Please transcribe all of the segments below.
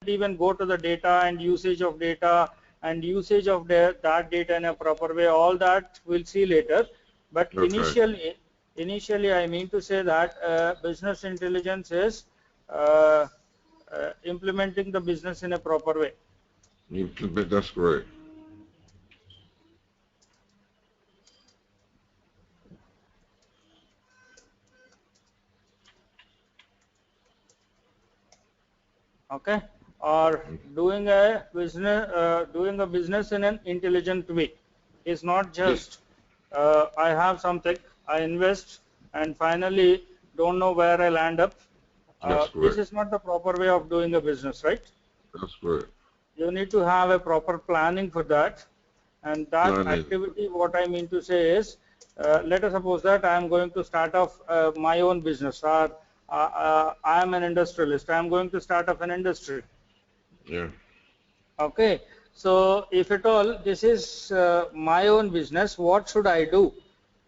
even go to the data and usage of data and usage of that data in a proper way. All that we'll see later. But Okay. initially, I mean to say that business intelligence is implementing the business in a proper way. That's great. Okay, or doing a business in an intelligent way. Is not just I have something, I invest, and finally don't know where I'll end up. That's This great. is not the proper way of doing a business, right? That's great. You need to have a proper planning for that, and that Planning. activity, what I mean to say is, let us suppose that I am going to start off my own business, or I am an industrialist, I am going to start off an industry. Yeah. Okay, so if at all this is my own business, what should I do?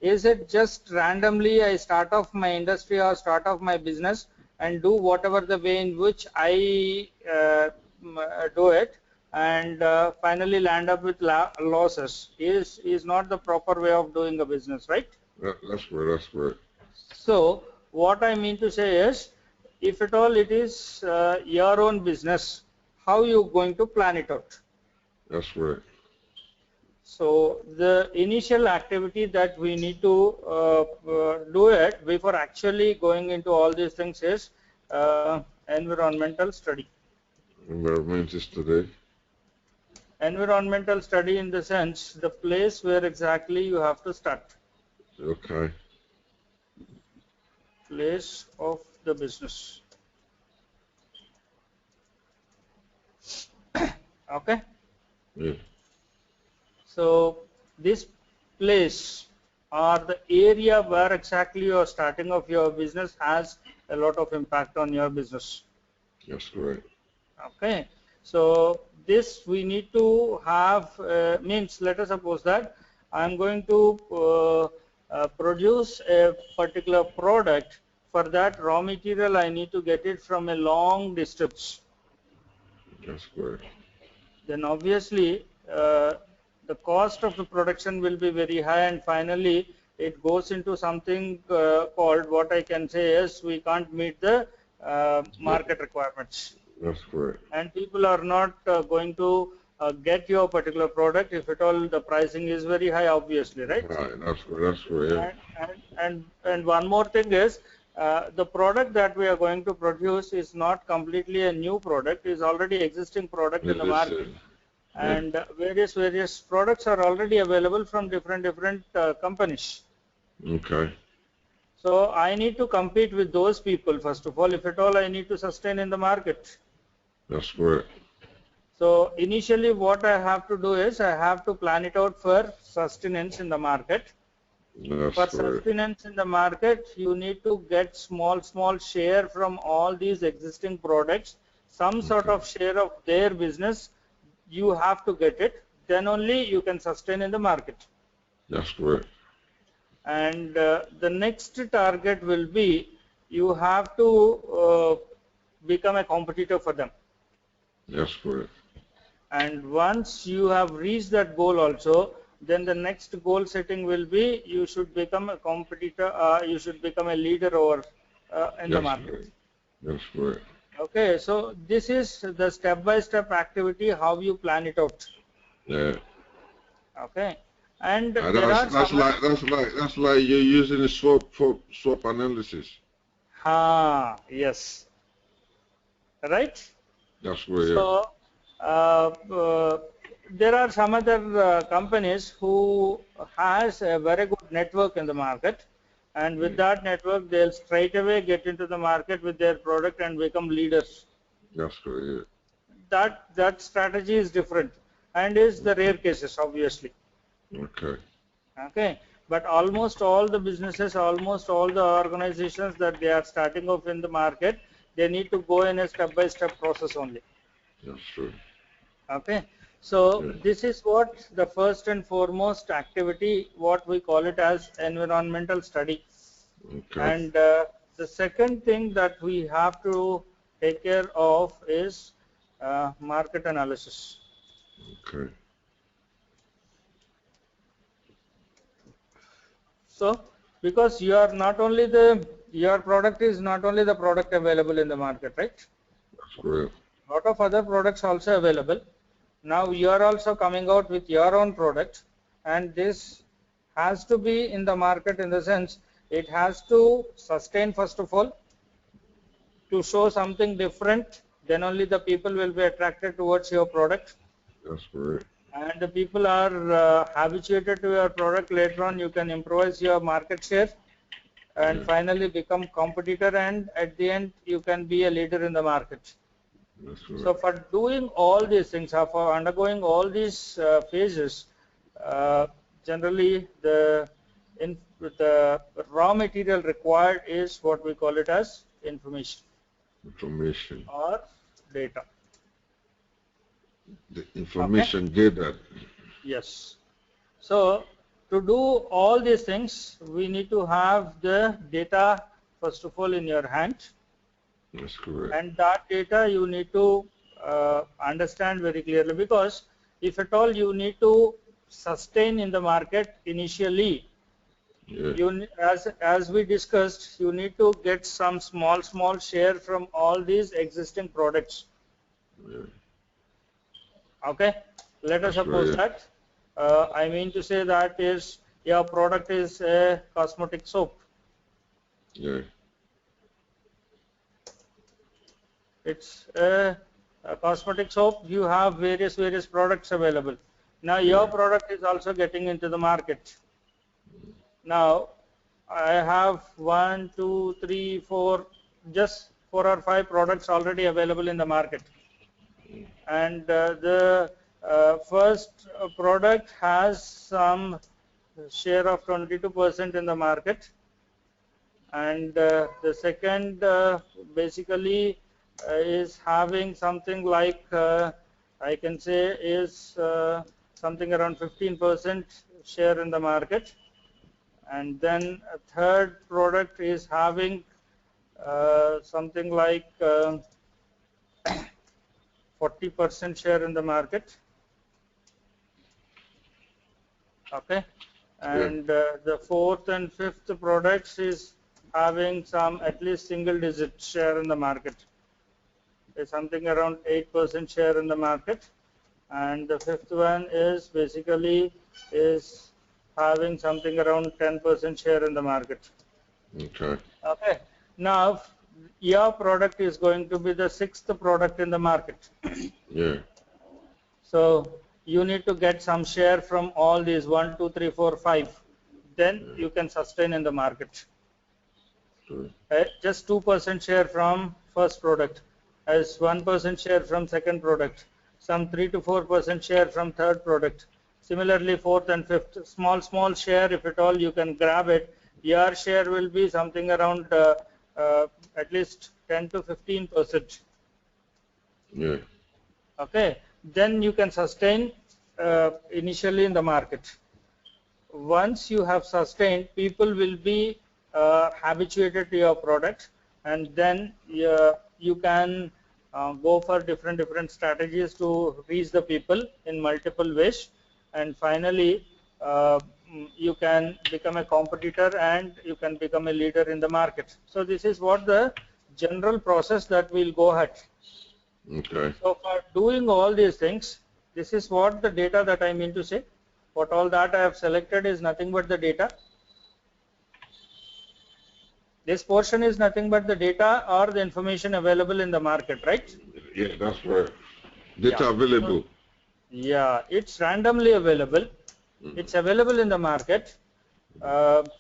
Is it just randomly I start off my industry or start off my business and do whatever the way in which I do it, and finally land up with losses? Is not the proper way of doing a business, right? That's great. That's great. So what I mean to say is, if at all it is your own business, how you going to plan it out? That's great. So the initial activity that we need to do it before actually going into all these things is environmental study. Environmental study. Environmental study in the sense, the place where exactly you have to start. Okay. Place of the business. Okay. Yeah. So this place or the area where exactly you are starting off your business has a lot of impact on your business. That's great. Okay, so this we need to have, means let us suppose that I'm going to produce a particular product. For that raw material I need to get it from a long distance. That's great. Then obviously the cost of the production will be very high, and finally it goes into something called, what I can say is, we can't meet the market requirements. That's great. And people are not going to get your particular product if at all the pricing is very high, obviously, right? Right. That's great. That's great. Yeah. And one more thing is, the product that we are going to produce is not completely a new product, is already existing product in the market. And various products are already available from different companies. Okay. So I need to compete with those people first of all, if at all I need to sustain in the market. That's great. So initially what I have to do is, I have to plan it out for sustenance in the market. That's For great. sustenance in the market, you need to get small share from all these existing products. Some sort of share of their business, you have to get it. Then only you can sustain in the market. That's great. And the next target will be, you have to become a competitor for them. That's great. And once you have reached that goal also, then the next goal setting will be, you should become a competitor, you should become a leader over in the market. Great. That's great. Okay, so this is the step-by-step activity, how you plan it out. Yeah. Okay, and that's like you're using the swap analysis. Yes, right. That's great. So there are some other companies who has a very good network in the market, and with that network they'll straight away get into the market with their product and become leaders. That's great. That strategy is different and is the rare cases, obviously. Okay, but almost all the businesses, almost all the organizations that they are starting off in the market, they need to go in a step-by-step process only. That's true. Okay, so this is what the first and foremost activity, what we call it as environmental study. Okay. And the second thing that we have to take care of is market analysis. Okay. So, because your product is not only the product available in the market, right? That's correct. Lot of other products also available. Now you are also coming out with your own product, and this has to be in the market in the sense it has to sustain first of all, to show something different, then only the people will be attracted towards your product. That's correct. And the people are habituated to your product. Later on you can improvise your market share and finally become competitor, and at the end you can be a leader in the market. That's correct. So for doing all these things, for undergoing all these phases, generally the raw material required is what we call it as information or data. The information gathered. Yes. So to do all these things, we need to have the data first of all in your hand. That's correct. And that data you need to understand very clearly, because if at all you need to sustain in the market initially, you, as we discussed, you need to get some small share from all these existing products. Okay, let us suppose that I mean to say that is your product is a cosmetic soap. Yeah. It's a cosmetic soap. You have various products available. Now your product is also getting into the market. Now I have 1, 2, 3, 4, just 4 or 5 products already available in the market, and the first product has some share of 22% in the market, and the second basically is having something like I can say is something around 15% share in the market, and then a third product is having something like 40% share in the market. Okay, and the fourth and fifth products is having some at least single digit share in the market. Is something around 8% share in the market, and the fifth one is basically is having something around 10% share in the market. Okay. Okay. Now your product is going to be the sixth product in the market. Yeah. So you need to get some share from all these 1, 2, 3, 4, 5. Then you can sustain in the market. Just 2% share from first product, as 1% share from second product, some 3 to 4% share from third product. Similarly, fourth and fifth, small share, if at all you can grab it, your share will be something around at least 10 to 15%. Yeah. Okay, then you can sustain initially in the market. Once you have sustained, people will be habituated to your product, and then you can go for different strategies to reach the people in multiple ways, and finally you can become a competitor and you can become a leader in the market. So this is what the general process that we'll go ahead. Okay. So for doing all these things, this is what the data that I mean to say. What all that I have selected is nothing but the data. This portion is nothing but the data or the information available in the market, right? Yeah, that's right. Data available. Yeah, it's randomly available. It's available in the market, but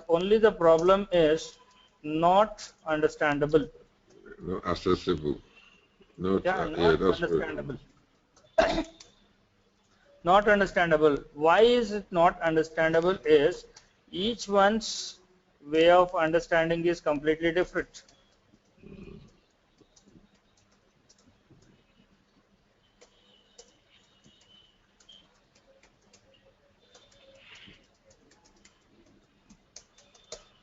only the problem is not understandable. Not accessible. Not, Not that's understandable. Not understandable. Why is it not understandable? Is each one's way of understanding is completely different.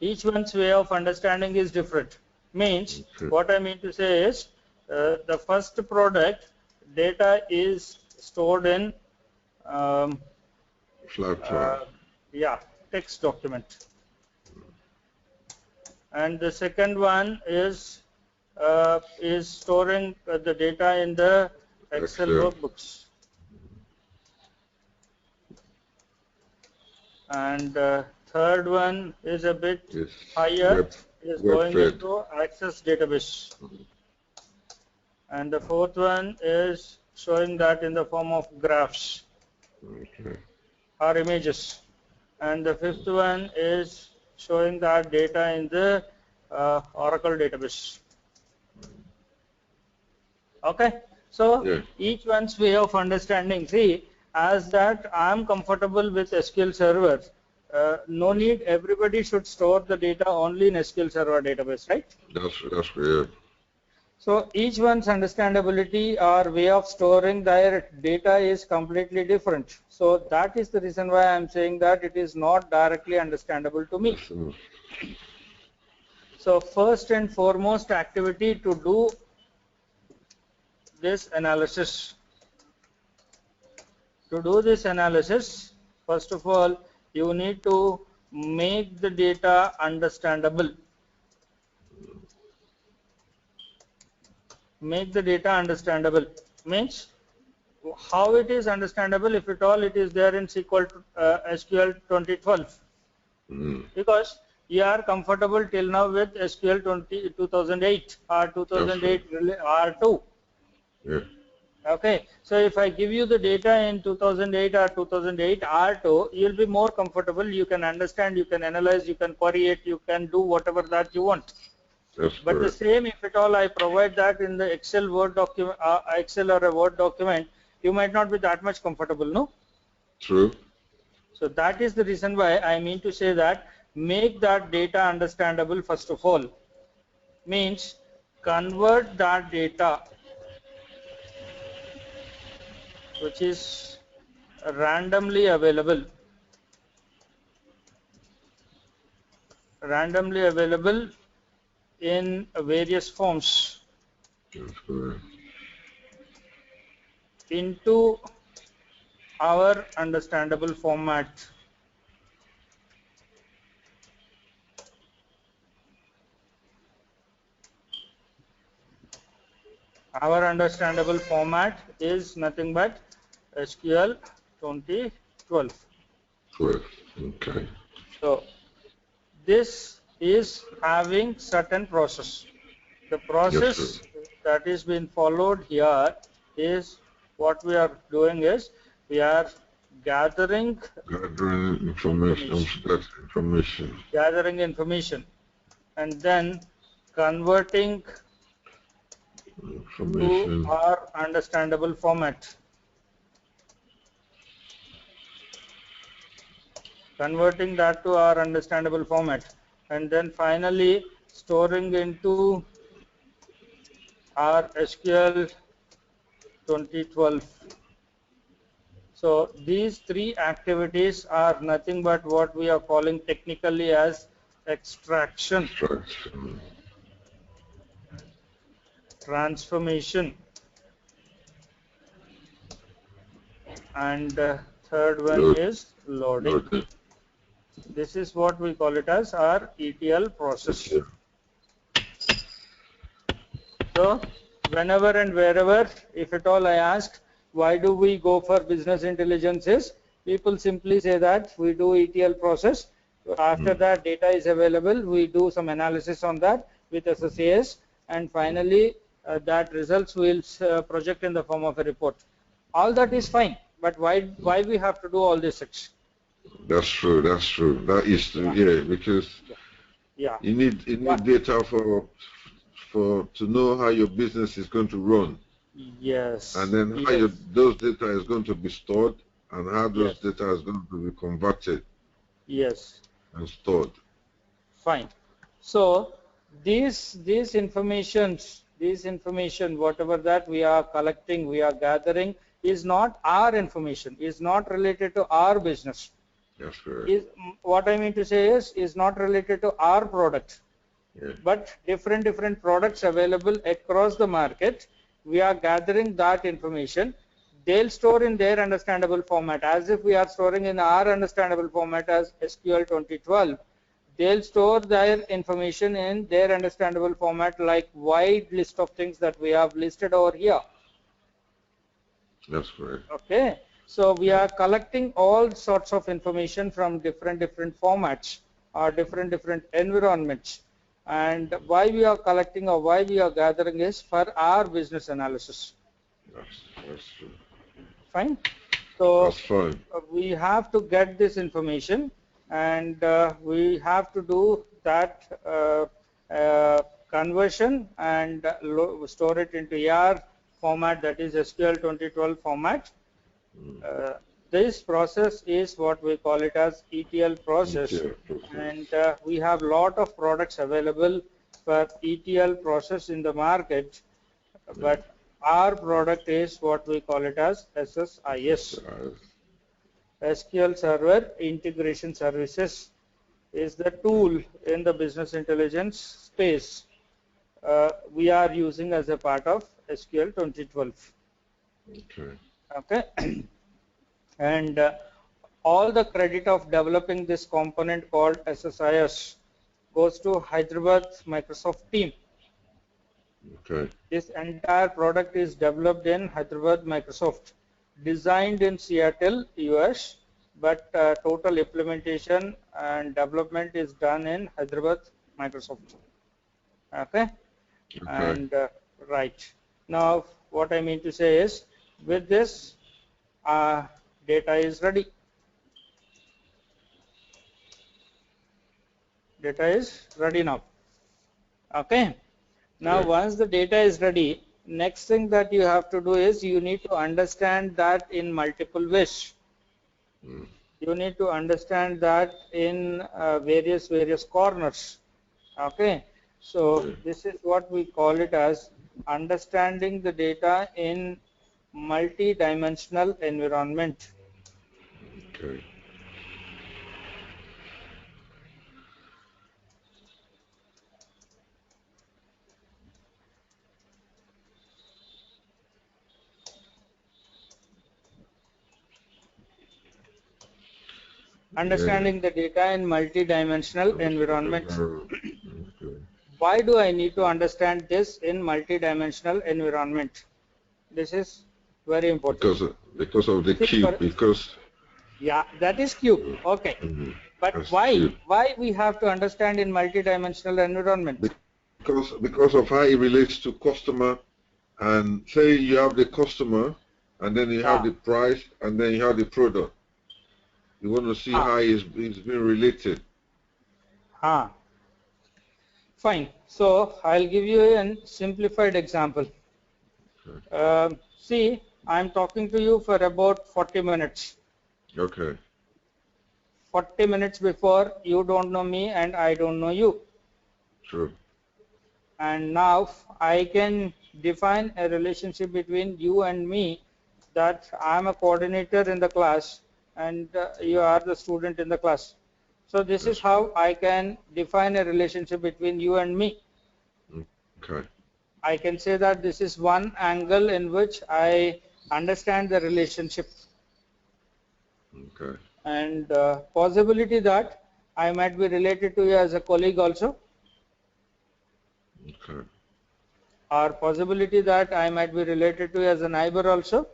Each one's way of understanding is different. Means what I mean to say is The first product data is stored in Flat file. yeah, text document, and the second one is storing the data in the Excel workbooks, and third one is a bit higher, is going into Access database, and the fourth one is showing that in the form of graphs or images, and the fifth one is showing that data in the Oracle database. Okay, so each one's way of understanding. See, as that I am comfortable with SQL Server, no need everybody should store the data only in SQL Server database, right? That's great. So each one's understandability or way of storing their data is completely different. So that is the reason why I am saying that it is not directly understandable to me. So first and foremost activity to do this analysis. To do this analysis, first of all, you need to make the data understandable. Make the data understandable means how it is understandable, if at all it is there in SQL 2012, because you are comfortable till now with SQL 2008 or 2008 R2. Okay, so if I give you the data in 2008 or 2008 R2, you'll be more comfortable. You can understand, you can analyze, you can query it, you can do whatever that you want. But the same, if at all I provide that in the Excel Word document, Excel or a Word document, you might not be that much comfortable, no? True. So that is the reason why I mean to say that make that data understandable first of all. Means convert that data which is randomly available in various forms into our understandable format. Our understandable format is nothing but SQL 2012. Okay. So this is having certain process. The process that is being followed here is what we are doing is we are gathering information and then converting to our understandable format. Converting that to our understandable format, and then finally storing into our SQL 2012. So these three activities are nothing but what we are calling technically as extraction, transformation, and third one is loading. This is what we call it as our ETL process. So whenever and wherever, if at all I ask, why do we go for business intelligences? People simply say that we do ETL process. After that data is available, we do some analysis on that with SSAS, and finally that results will project in the form of a report. All that is fine, but why we have to do all this? That's true. That is true. Because you need data to know how your business is going to run. Yes. And then how those data is going to be stored and how those data is going to be converted. Yes. And stored. Fine. So this information, whatever that we are collecting, we are gathering, is not our information, is not related to our business. That's correct. What I mean to say is not related to our product. but different products available across the market. We are gathering that information. They'll store in their understandable format, as if we are storing in our understandable format as SQL 2012. They'll store their information in their understandable format, like wide list of things that we have listed over here. That's correct. Okay, so we are collecting all sorts of information from different formats or different environments. And why we are collecting or why we are gathering is for our business analysis. That's true. Fine. So that's fine. We have to get this information, and we have to do that conversion and store it into AR format, that is SQL 2012 format. This process is what we call it as ETL process, and we have lot of products available for ETL process in the market, but our product is what we call it as SSIS. SQL Server Integration Services is the tool in the business intelligence space we are using as a part of SQL 2012. Okay. And all the credit of developing this component called SSIS goes to Hyderabad Microsoft team. Okay. This entire product is developed in Hyderabad Microsoft, designed in Seattle, US, but total implementation and development is done in Hyderabad Microsoft. Okay. And right now, what I mean to say is, with this, data is ready. Data is ready now. Okay. Now, once the data is ready, next thing that you have to do is you need to understand that in multiple ways. You need to understand that in various corners. Okay. So this is what we call it as understanding the data in multi-dimensional environment. Okay. Understanding the data in multi-dimensional environment. Why do I need to understand this in multi-dimensional environment? This is very important. Because of the cube. Yeah, that is cube. Okay. But that's why we have to understand in multi-dimensional environment? Because of how it relates to customer, and say you have the customer, and then you have the price, and then you have the product. You want to see how it's being related. Fine. So I'll give you a simplified example. See, I'm talking to you for about 40 minutes. Okay. 40 minutes before, you don't know me and I don't know you. True. And now I can define a relationship between you and me, that I'm a coordinator in the class and you are the student in the class. So this is how I can define a relationship between you and me. Okay. I can say that this is one angle in which I understand the relationship. Okay. And possibility that I might be related to you as a colleague also. Okay. Or possibility that I might be related to you as a neighbor also.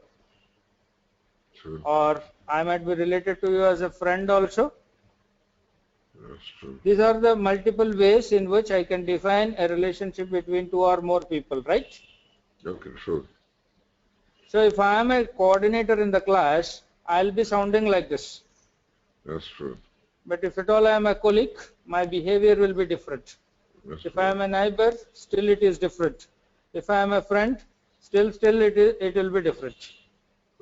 True. Or I might be related to you as a friend also. That's true. These are the multiple ways in which I can define a relationship between two or more people, right? Okay, sure. So if I am a coordinator in the class, I'll be sounding like this. That's true. But if at all I am a colleague, my behavior will be different. If I am a neighbor, still it is different. If I am a friend, still it will be different.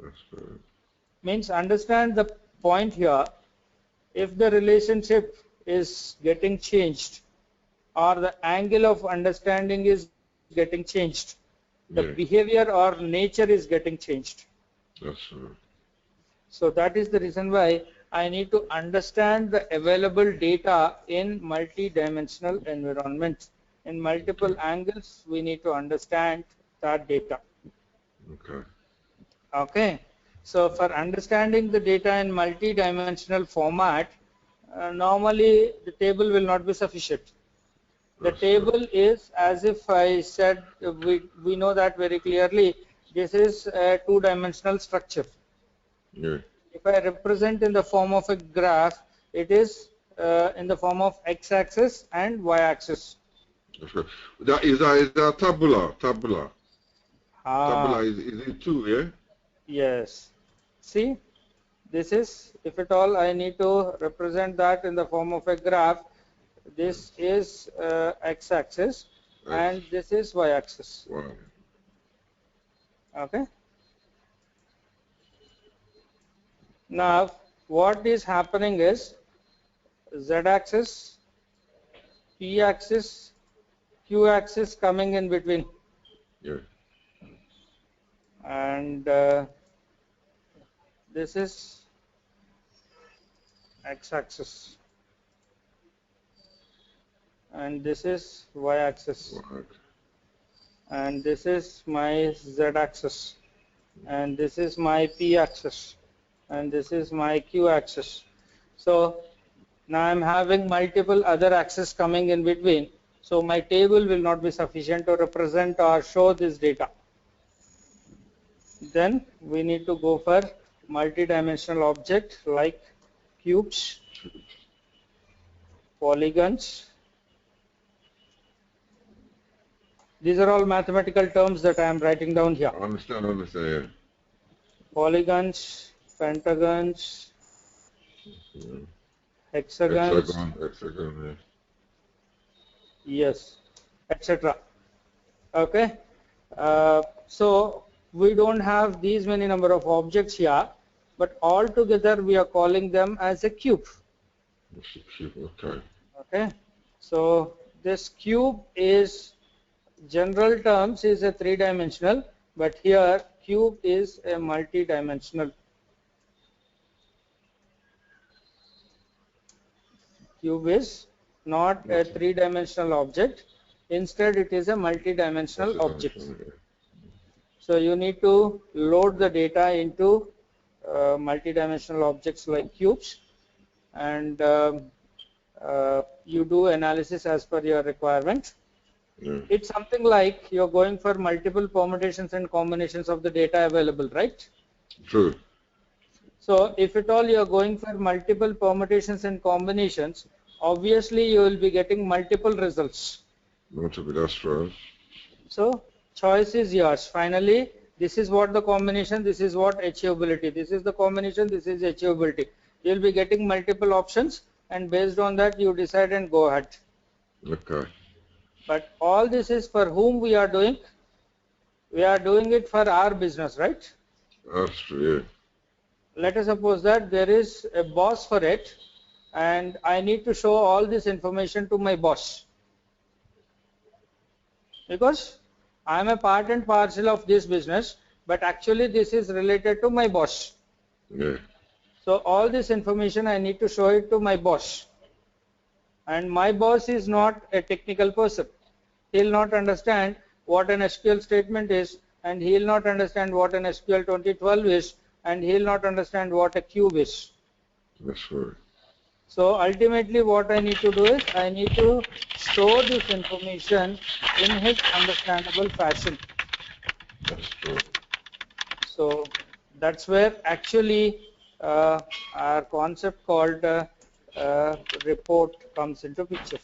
That's true. Means understand the point here. If the relationship is getting changed, or the angle of understanding is getting changed, the behavior or nature is getting changed. That's true. So that is the reason why I need to understand the available data in multi-dimensional environment. in multiple angles, we need to understand that data. Okay. Okay. So for understanding the data in multi-dimensional format, normally the table will not be sufficient. The table is, as if I said, we know that very clearly, this is a two-dimensional structure. Yeah. If I represent in the form of a graph, it is in the form of x-axis and y-axis. Okay. Is that tabula? Tabula is it two, yeah? Yes. See, this is, if at all I need to represent that in the form of a graph, this is x-axis and this is y-axis. Wow. Okay. Now, what is happening is z-axis, p-axis, q-axis coming in between. Yeah. And this is x-axis and this is y-axis and this is my z-axis and this is my p-axis and this is my q-axis. So now I'm having multiple other axes coming in between, so my table will not be sufficient to represent or show this data. Then we need to go for multi-dimensional object like cubes, polygons. These are all mathematical terms that I am writing down here. I understand, yeah. Polygons, pentagons, Yeah. hexagons, Hexagon, yeah. yes, etc. Okay. So we don't have these many number of objects here, but all together we are calling them as a cube. Okay. Okay. So this cube is, general terms, is a three-dimensional, but here cube is a multi-dimensional. Cube is not a three-dimensional object, instead it is a multi-dimensional object. So you need to load the data into multi-dimensional objects like cubes, and you do analysis as per your requirement. Yeah. It's something like you're going for multiple permutations and combinations of the data available, right? True. So if at all you're going for multiple permutations and combinations, obviously you will be getting multiple results. That's true. So choice is yours. Finally, this is what the combination, this is what achievability, this is the combination, this is achievability. You'll be getting multiple options, and based on that you decide and go ahead. Okay. But all this is for whom we are doing? We are doing it for our business, right? That's true, yeah. Let us suppose that there is a boss for it, and I need to show all this information to my boss, because I am a part and parcel of this business, but actually this is related to my boss. Yeah. So all this information I need to show it to my boss, and my boss is not a technical person. He will not understand what an SQL statement is, and he will not understand what an SQL 2012 is, and he will not understand what a cube is. That's right. So ultimately what I need to do is I need to store this information in his understandable fashion. That's true. So that's where actually our concept called report comes into picture.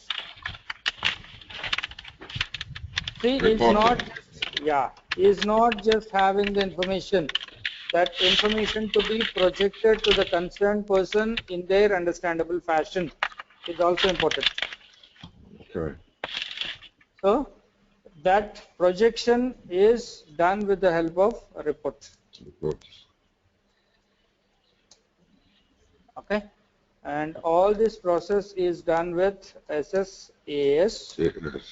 See, it's not just having the information. That information to be projected to the concerned person in their understandable fashion is also important. Okay. So that projection is done with the help of a report. Okay. And all this process is done with SSAS,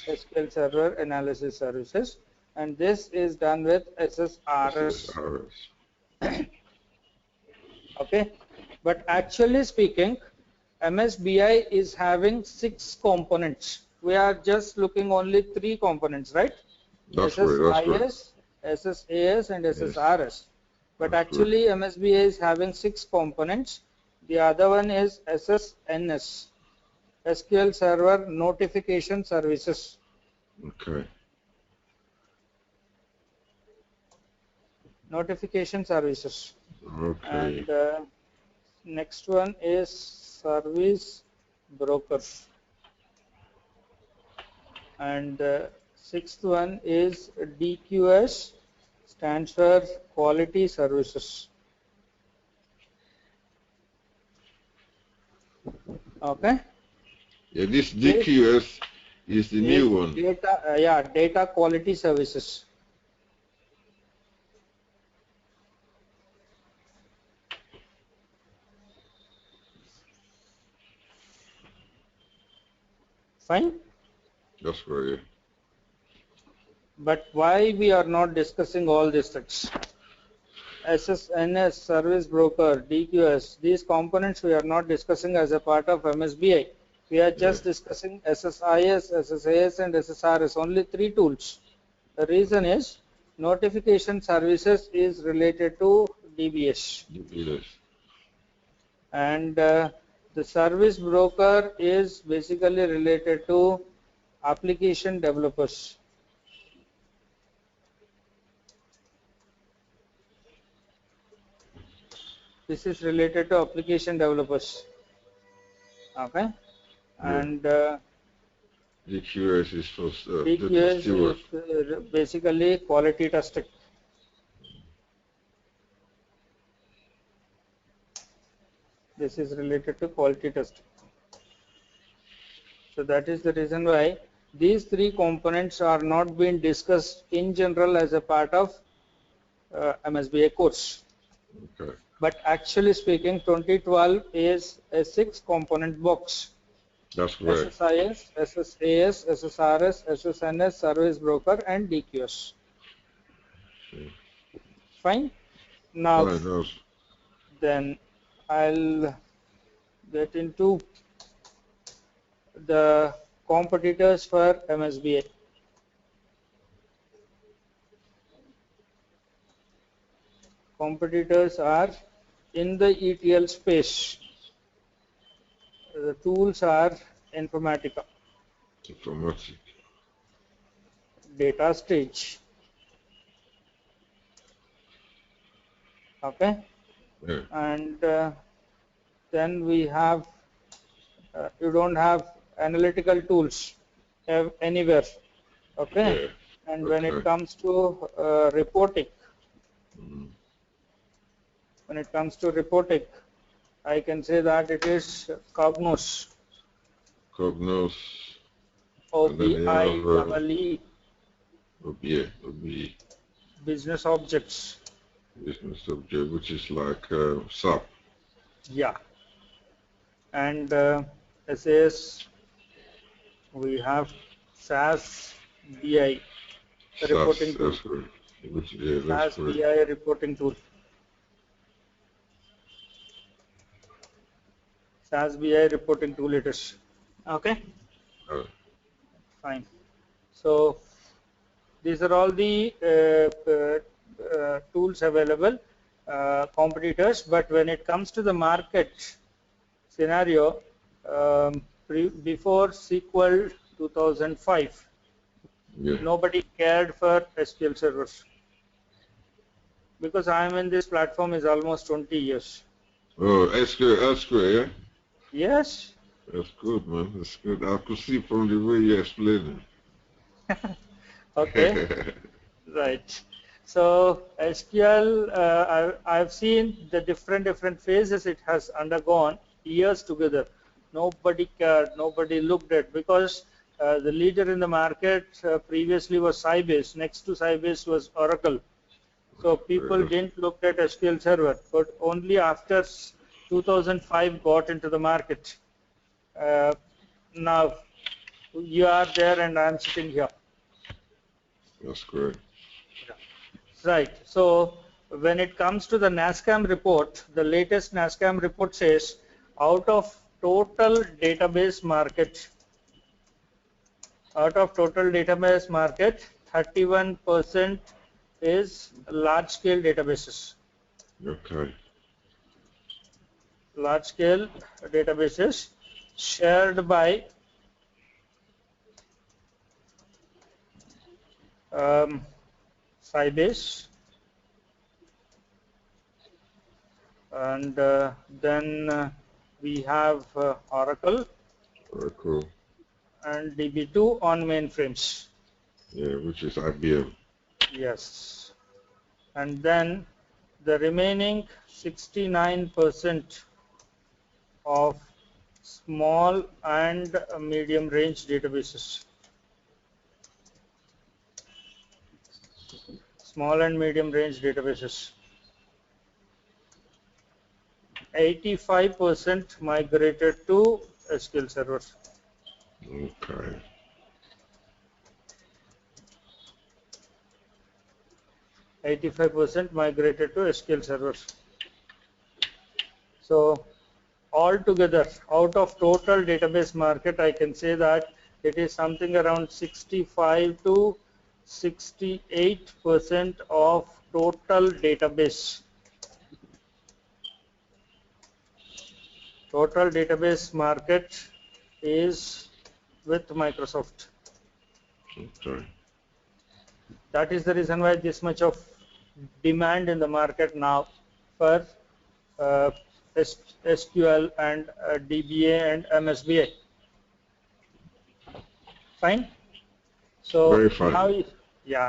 SQL Server Analysis Services, and this is done with SSRS. Okay, but actually speaking, MSBI is having 6 components. we are just looking only 3 components, right? That's right. SSIS, SSAS, and SSRS. But That's actually, MSBA is having 6 components. The other one is SSNS, SQL Server Notification Services. Okay. Notification services. Okay. And next one is service broker. And sixth one is DQS, stands for quality services. Okay. Yeah, this DQS is the new one. Data, data quality services. Fine. That's right. Yeah. But why we are not discussing all these things? SSNS, service broker, DQS, these components we are not discussing as a part of MSBI. We are just discussing SSIS, SSAS, and SSRS, only 3 tools. The reason is notification services is related to DBS. And the service broker is basically related to application developers. This is related to application developers. Okay. And DQS is for DQS is basically quality testing. This is related to quality testing. So that is the reason why these 3 components are not being discussed in general as a part of MSBA course. Okay. But actually speaking, 2012 is a 6 component box. That's correct. SSIS, SSAS, SSRS, SSNS, service broker, and DQS. Fine. Now, then I'll get into the competitors for MSBA. Competitors are in the ETL space. The tools are Informatica, DataStage. Okay. Yeah. And then we have, you don't have analytical tools anywhere. Okay. Yeah. And when it comes to reporting, I can say that it is Cognos. Cognos. OBI. OBE. Business objects. Business object, which is like SAP. Yeah. And SAS, we have SAS BI reporting tool. SAS BI reporting tool. SAS BI reporting tool it is. Okay. Fine. So these are all the tools available, competitors. But when it comes to the market scenario, before SQL 2005, nobody cared for SQL servers. Because I am in this platform is almost 20 years. Oh, SQL, yeah? Yes. That's good, man. That's good. I could see from the way you explain it. Okay. Right. So SQL, I've seen the different phases it has undergone years together. Nobody cared, nobody looked at, because the leader in the market previously was Sybase. Next to Sybase was Oracle. So people didn't look at SQL Server, but only after 2005 got into the market. Now you are there and I am sitting here. That's great. Right. So when it comes to the NASSCAM report, the latest NASSCAM report says out of total database market, Out of total database market, 31% is large scale databases. Okay. Large scale databases shared by Sybase, and then we have Oracle Oracle. and DB2 on mainframes. Yeah, which is IBM. Yes. And then the remaining 69% of small and medium range databases. Small and medium range databases. 85% migrated to SQL Server. Okay. 85% migrated to SQL Server. So altogether, out of total database market, I can say that it is something around 65 to 68% of total database. Total database market is with Microsoft. Okay. That is the reason why this much of demand in the market now for SQL and DBA and MSBI. Fine. So Very fine.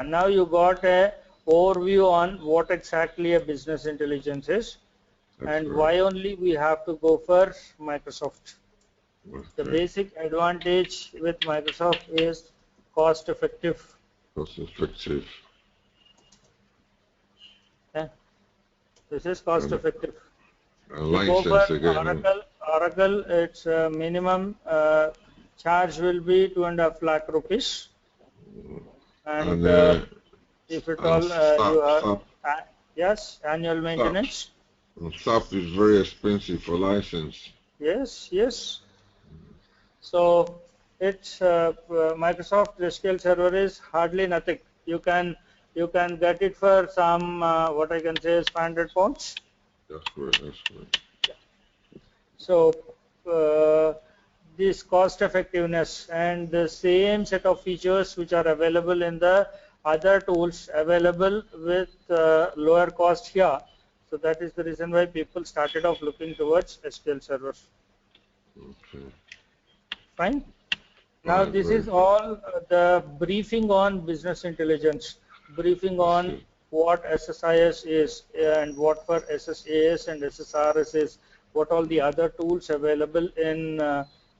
now you got a overview on what exactly a business intelligence is. That's and right. why only we have to go for Microsoft. Okay. The basic advantage with Microsoft is cost effective. Cost effective. Yeah. This is cost effective. And Go license for again. Oracle, its minimum charge will be 2.5 lakh rupees. And if at all you are, yes, annual maintenance. SAP is very expensive for license. Yes, yes. So it's Microsoft SQL Server is hardly nothing. You can get it for some what I can say is 500 pounds. That's great. That's great. So this cost effectiveness and the same set of features which are available in the other tools available with lower cost here. So that is the reason why people started off looking towards SQL Server. Okay. Fine. Now this is all the briefing on business intelligence, briefing on what SSIS is and what for SSAS and SSRS is, what all the other tools available in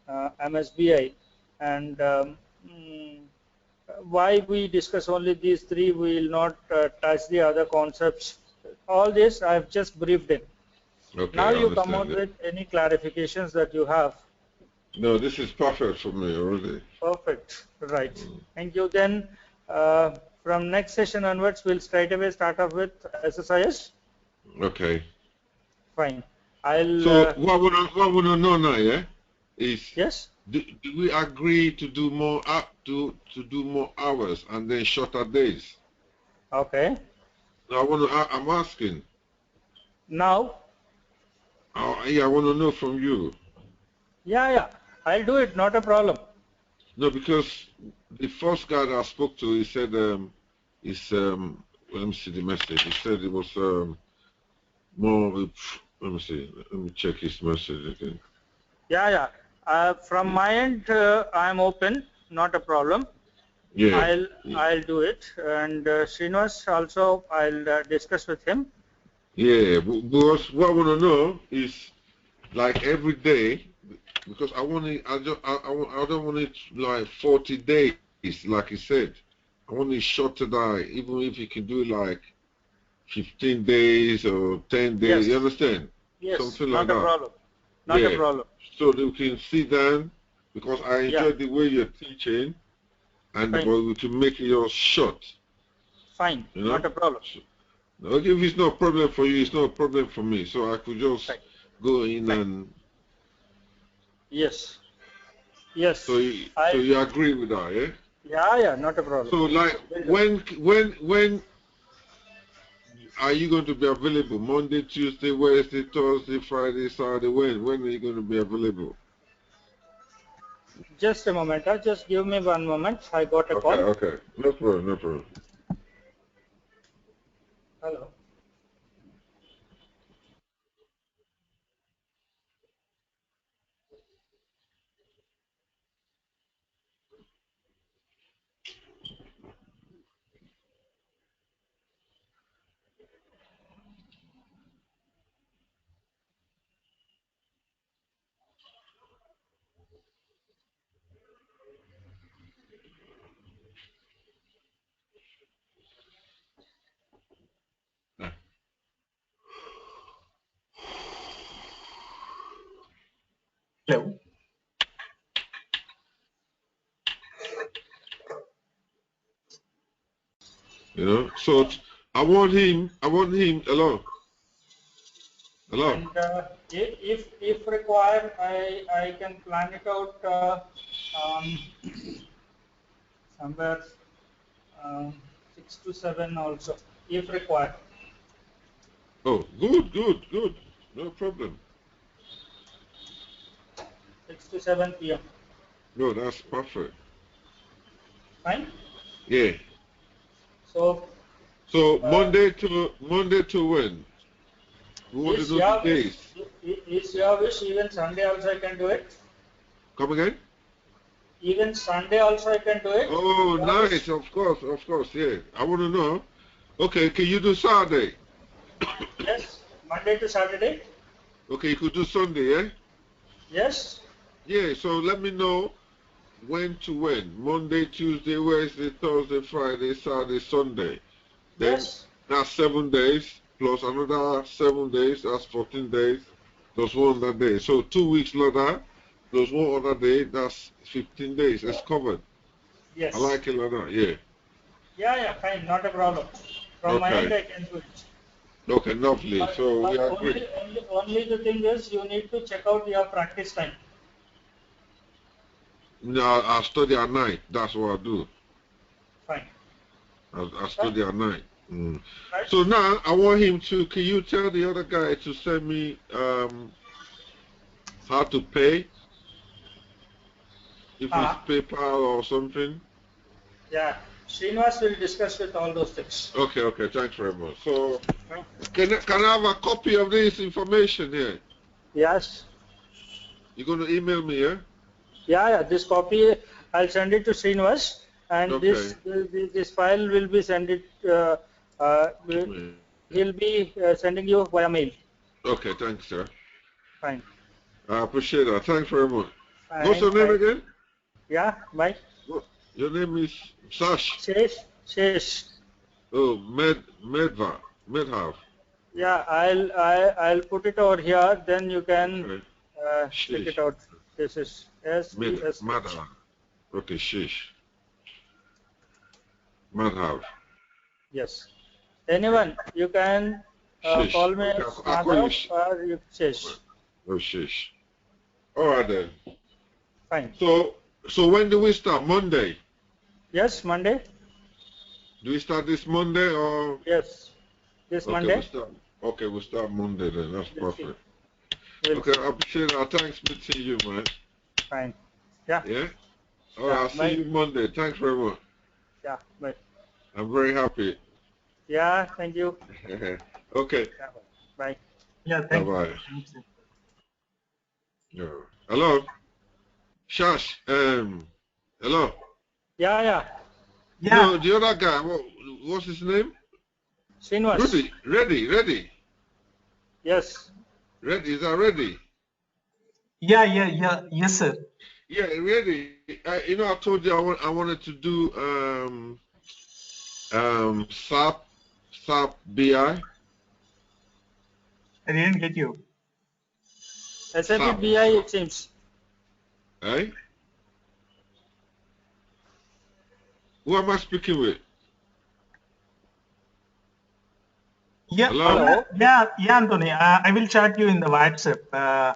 MSBI, and why we discuss only these three. We will not touch the other concepts. All this I have just briefed in. Okay, now you come out with any clarifications that you have. No, this is perfect for me already. Perfect. Right. Thank you. Then from next session onwards, we'll straight away start off with SSIS. Okay. Fine. I'll. So what would I know now? Yeah, is yes. Do we agree to do more to do more hours and then shorter days? Okay. I'm asking. Now. Yeah, I want to know from you. Yeah. I'll do it. Not a problem. No, because the first guy that I spoke to, he said, let me see the message. He said it was more. Let me see. Let me check his message again. Yeah. From my end, I'm open. Not a problem. Yeah. I'll do it. And Srinivas also, I'll discuss with him. Yeah, because what I want to know is like every day, because I don't want it like 40 days, like he said. I want it shorter than, even if you can do like 15 days or 10 days, yes. You understand? Yes, something not like a that. Problem. Not a problem. So that we can sit down, because I enjoy the way you're teaching, and we can make it all short. Fine, not a problem. So, if it's not a problem for you, it's not a problem for me. So I could just go in and... Yes. Yes. So you agree with that, yeah? Yeah, not a problem. So like when are you going to be available? Monday, Tuesday, Wednesday, Thursday, Friday, Saturday? When are you going to be available? Just a moment. Just give me 1 moment. I got a Okay, call. okay. No problem, no problem. Hello. Hello. You know, so I want him, hello, hello. And if required, I can plan it out um, somewhere um, 6 to 7 also, if required. Oh, good. No problem. 6 to 7 p.m. No, that's perfect. Fine. Yeah. So So uh, Monday to when? We want to is know the your wish? days. Is your wish even Sunday also I can do it? Come again? Even Sunday also I can do it. Oh, Your nice. wish? Of course, yeah. I want to know. Okay, can you do Saturday? Yes. Monday to Saturday. Okay, you could do Sunday, yeah? Yes. Yeah, so let me know when to when. Monday, Tuesday, Wednesday, Thursday, Friday, Saturday, Sunday. Then Yes. that's 7 days plus another 7 days. That's 14 days plus one other day. So 2 weeks later plus one other day. That's 15 days. It's covered. I Yes. like it like that. Yeah. Yeah, fine, not a problem. From my end, Okay. I can do it. Okay. Lovely. So we But agree. only the thing is, you need to check out your practice time. No, I study at night. That's what I do. Fine. I Fine. study at night. Mm. Right? So now I want him to. Can you tell the other guy to send me how to pay? If it's Uh, PayPal or something. yeah. Srinivas will discuss with all those things. Okay. Okay. Thanks very much. So Fine. can I have a copy of this information here? Yes. You're gonna email me, yeah? Yeah. This copy, I'll send it to Srinivas, and Okay. this file will be sent it. Mm. He'll be sending you via mail. Okay. Thanks, sir. Fine. I appreciate that. Thanks very much. What's Fine. your name Fine. again? Yeah. Bye. What? Your name is Sash. Shesh. Oh, Medhav. Yeah, I'll put it over here. Then you can Okay. check it Shish. out. This is SESH. Madhav. Okay, Shish. Madhav. Yes. Anyone, you can Shish. call me Okay, as I'll call you Madhav or you Shesh. Oh, Shish. All right then. Fine. So when do we start? Monday? Yes, Monday. Do we start this Monday or? Yes, this Okay, Monday. we start Monday then. That's We'll see. perfect. We'll Okay, see. I appreciate that. Thanks meeting you, man. Fine. Yeah. Yeah? All right, Yeah. I'll see Bye. you Monday. Thanks very much. Yeah. Bye. I'm very happy. Yeah. Thank you. Okay. Yeah. Bye. Yeah, Bye thank you. bye. Thanks. Yeah. Hello? Shash. Hello? Yeah. Yeah, No, the other guy, what's his name? Srinivas. Ready. Yes. Ready, is that ready? yeah. Yes, sir. Yeah, ready. I told you I wanted to do SAP BI. I didn't get you. SAP SAP. BI, it seems. Eh? Who am I speaking with? Yeah, Hello? Hello. yeah, Anthony. I will chat you in the WhatsApp.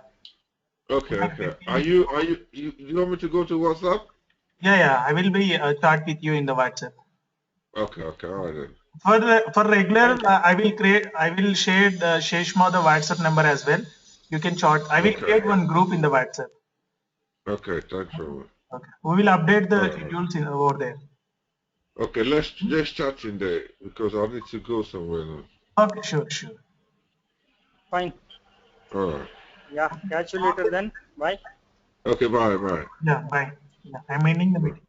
Okay. Are you want me to go to WhatsApp? Yeah. I will be chat with you in the WhatsApp. Okay, okay, all right then. For regular, I will share Sheshma the WhatsApp number as well. You can chat. I will Okay, create one group in the WhatsApp. okay, thanks very much. Okay. We will update the All right. schedules over there. Okay, let's chat in there because I need to go somewhere now. Okay, sure. Fine. All right. Yeah, catch you later then. Bye. Okay, bye, bye. Yeah, bye. Yeah, I'm ending the meeting.